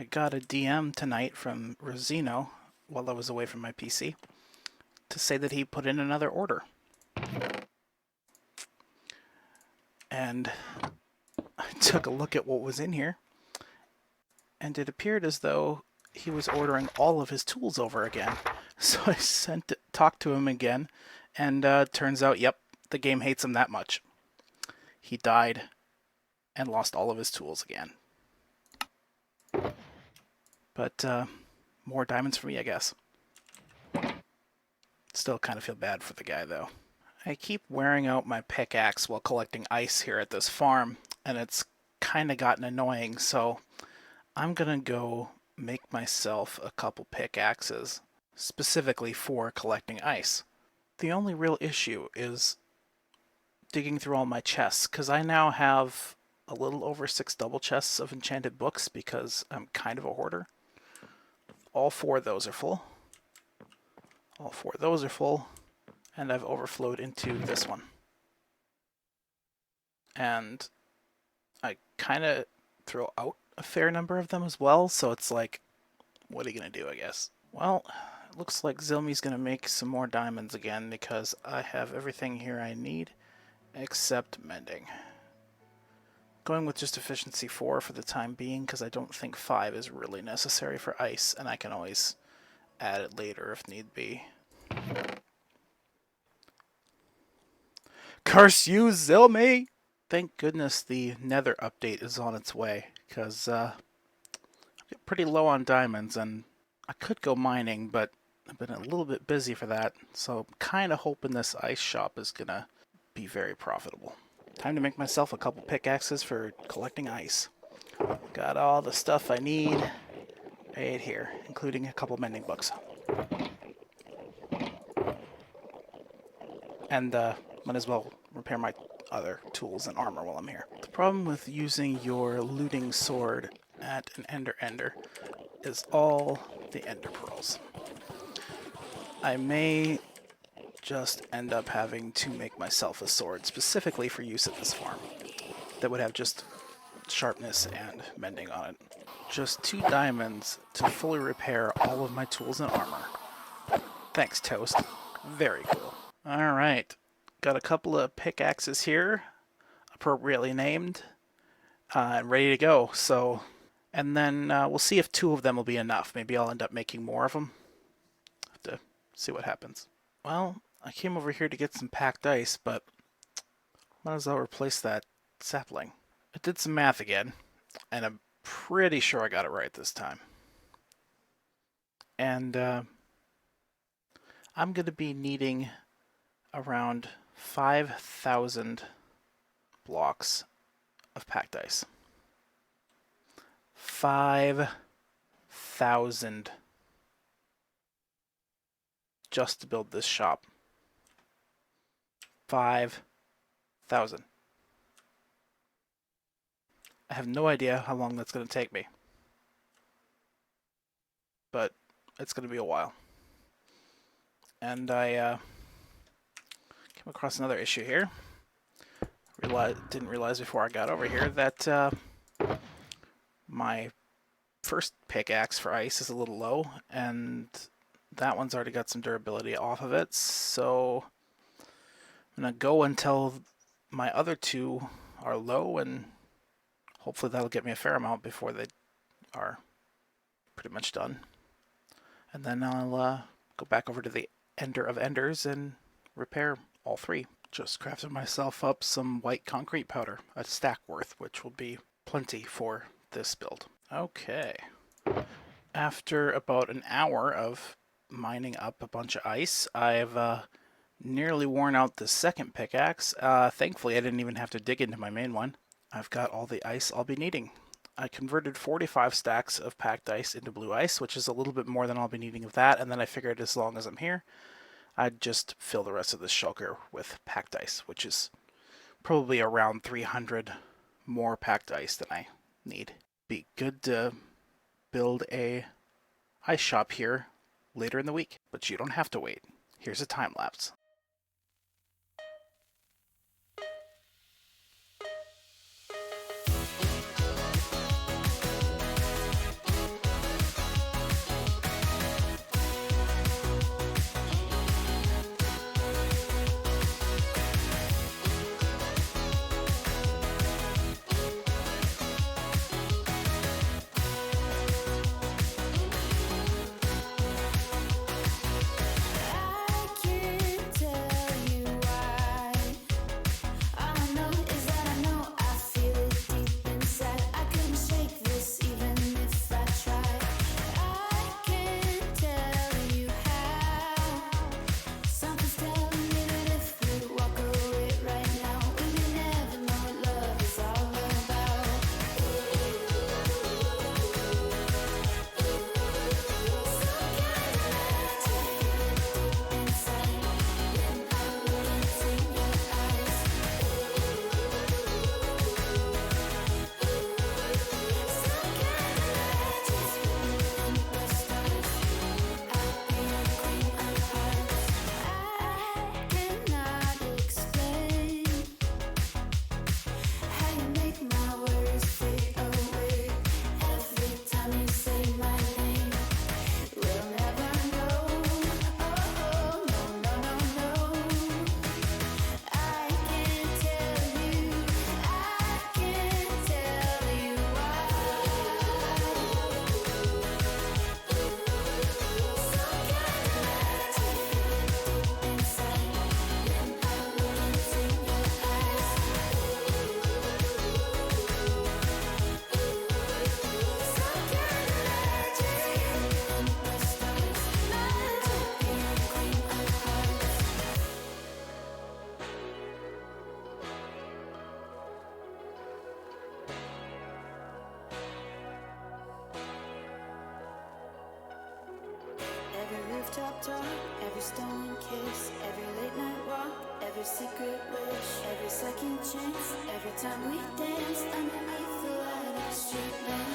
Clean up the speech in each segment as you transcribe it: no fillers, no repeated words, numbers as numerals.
I got a DM tonight from Rosino while I was away from my PC to say that he put in another order. And I took a look at what was in here, and it appeared as though he was ordering all of his tools over again. So I talked to him again, and turns out, yep, the game hates him that much. He died and lost all of his tools again. But more diamonds for me, I guess. Still kind of feel bad for the guy, though. I keep wearing out my pickaxe while collecting ice here at this farm, and it's kind of gotten annoying, so I'm gonna go make myself a couple pickaxes specifically for collecting ice. The only real issue is digging through all my chests, because I now have a little over 6 double chests of enchanted books because I'm kind of a hoarder. All 4 of those are full. All 4 of those are full, and I've overflowed into this one. And I kind of throw out a fair number of them as well, so it's like, what are you going to do, I guess? Well, it looks like zzilmy's going to make some more diamonds again because I have everything here I need except mending. Going with just efficiency 4 for the time being because I don't think 5 is really necessary for ice, and I can always add it later if need be. Curse you, zzilmy! Thank goodness the Nether update is on its way, because I get pretty low on diamonds, and I could go mining, but I've been a little bit busy for that, so I'm kind of hoping this ice shop is gonna be very profitable. Time to make myself a couple pickaxes for collecting ice. Got all the stuff I need right here, including a couple mending books. And might as well repair my other tools and armor while I'm here. The problem with using your looting sword at an ender is all the ender pearls. I may just end up having to make myself a sword specifically for use at this farm that would have just sharpness and mending on it. Just 2 diamonds to fully repair all of my tools and armor. Thanks, Toast. Very cool. Alright, got a couple of pickaxes here, appropriately named, and ready to go. So, and then we'll see if 2 of them will be enough. Maybe I'll end up making more of them. Have to see what happens. Well, I came over here to get some packed ice, but might as well replace that sapling. I did some math again, and I'm pretty sure I got it right this time. And I'm going to be needing around 5,000 blocks of packed ice. 5,000 just to build this shop. 5,000. I have no idea how long that's going to take me, but it's going to be a while. And I came across another issue here. Didn't realize before I got over here that my first pickaxe for ice is a little low, and that one's already got some durability off of it, so I'm going to go until my other 2 are low, and hopefully that'll get me a fair amount before they are pretty much done. And then I'll go back over to the Ender of Enders and repair all 3. Just crafted myself up some white concrete powder, a stack worth, which will be plenty for this build. Okay. After about an hour of mining up a bunch of ice, I've nearly worn out the second pickaxe. Thankfully, I didn't even have to dig into my main one. I've got all the ice I'll be needing. I converted 45 stacks of packed ice into blue ice, which is a little bit more than I'll be needing of that, and then I figured as long as I'm here, I'd just fill the rest of this shulker with packed ice, which is probably around 300 more packed ice than I need. Be good to build a ice shop here later in the week, but you don't have to wait. Here's a time lapse. rooftop talk, every stolen kiss, every late night walk, every secret wish, every second chance, every time we dance underneath the light of the street lamp.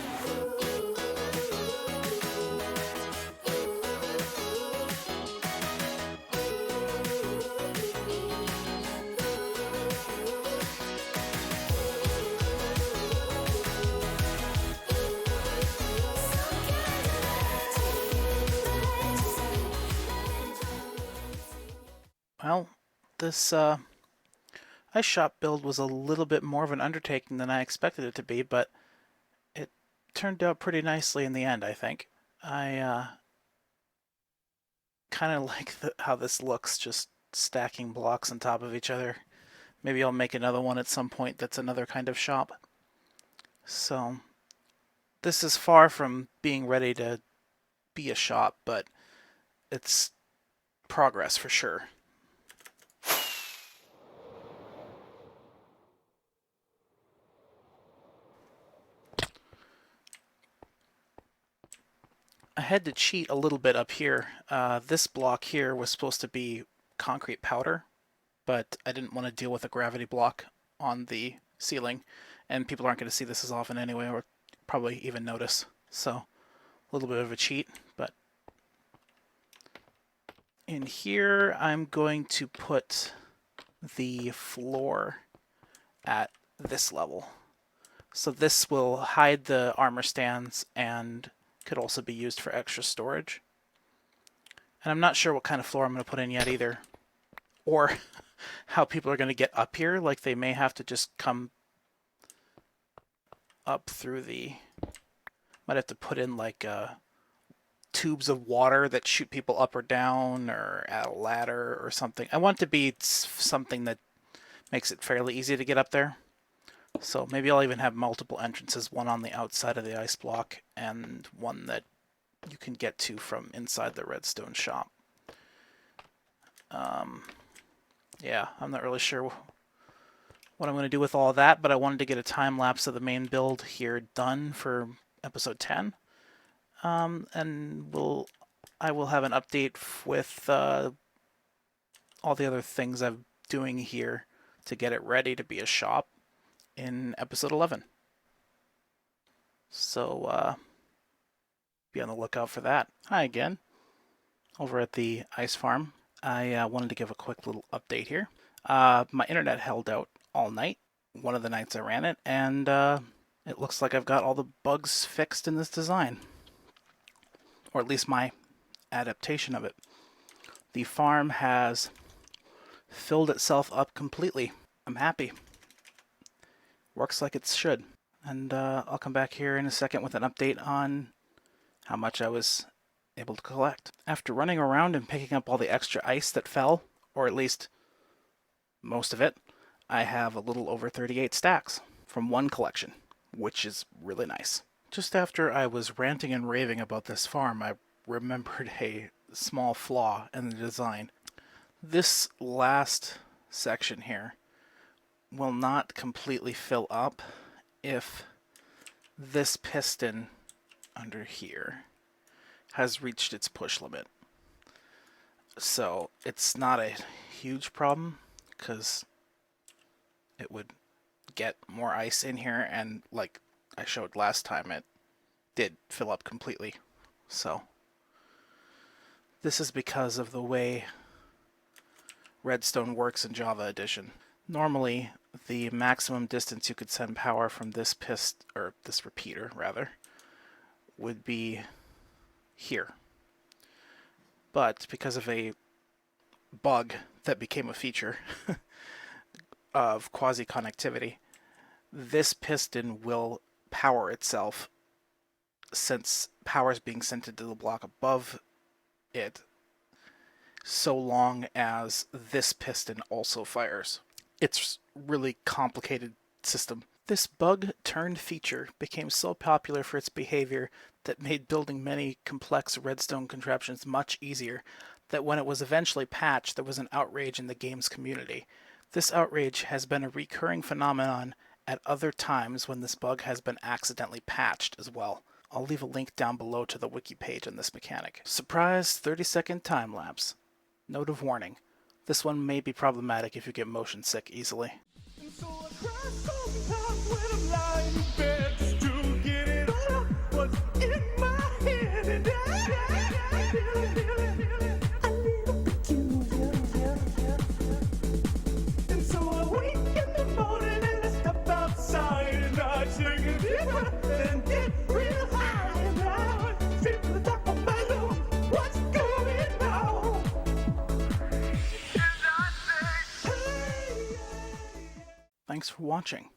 Well, this ice shop build was a little bit more of an undertaking than I expected it to be, but it turned out pretty nicely in the end, I think. I kind of like how this looks, just stacking blocks on top of each other. Maybe I'll make another one at some point that's another kind of shop. So, this is far from being ready to be a shop, but it's progress for sure. I had to cheat a little bit up here. This block here was supposed to be concrete powder, but I didn't want to deal with a gravity block on the ceiling, and people aren't going to see this as often anyway, or probably even notice. So, a little bit of a cheat, but in here I'm going to put the floor at this level. So this will hide the armor stands and could also be used for extra storage. And I'm not sure what kind of floor I'm going to put in yet either, or how people are going to get up here. Like, they may have to just come up through the... Might have to put in like tubes of water that shoot people up or down, or add a ladder or something. I want it to be something that makes it fairly easy to get up there. So maybe I'll even have multiple entrances, one on the outside of the ice block and one that you can get to from inside the redstone shop. Yeah, I'm not really sure what I'm going to do with all of that, but I wanted to get a time lapse of the main build here done for episode 10. And I will have an update with all the other things I'm doing here to get it ready to be a shop in episode 11. So be on the lookout for that. Hi again, over at the ice farm. I wanted to give a quick little update here. My internet held out all night, one of the nights I ran it, and it looks like I've got all the bugs fixed in this design. Or at least my adaptation of it. The farm has filled itself up completely. I'm happy. Works like it should. And I'll come back here in a second with an update on how much I was able to collect. After running around and picking up all the extra ice that fell, or at least most of it, I have a little over 38 stacks from one collection, which is really nice. Just after I was ranting and raving about this farm, I remembered a small flaw in the design. This last section here will not completely fill up if this piston under here has reached its push limit. So it's not a huge problem, because it would get more ice in here, and like I showed last time, it did fill up completely. So this is because of the way Redstone works in Java Edition. Normally, the maximum distance you could send power from this this repeater rather, would be here. But because of a bug that became a feature of quasi-connectivity, this piston will power itself, since power is being sent into the block above it, so long as this piston also fires. It's really complicated system. This bug-turned feature became so popular for its behavior that made building many complex redstone contraptions much easier, that when it was eventually patched, there was an outrage in the game's community. This outrage has been a recurring phenomenon at other times when this bug has been accidentally patched as well. I'll leave a link down below to the wiki page on this mechanic. Surprise 30-second time lapse. Note of warning. This one may be problematic if you get motion sick easily. Thanks for watching.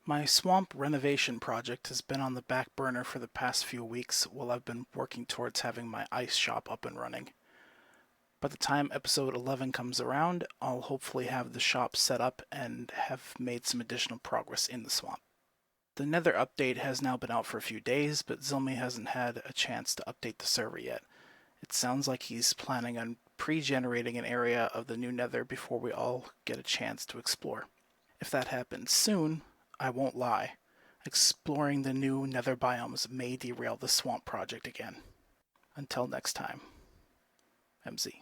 My swamp renovation project has been on the back burner for the past few weeks while I've been working towards having my ice shop up and running. By the time episode 11 comes around, I'll hopefully have the shop set up and have made some additional progress in the swamp. The Nether update has now been out for a few days, but zzilmy hasn't had a chance to update the server yet. It sounds like he's planning on pre-generating an area of the new Nether before we all get a chance to explore. If that happens soon, I won't lie, exploring the new Nether biomes may derail the swamp project again. Until next time, MZ.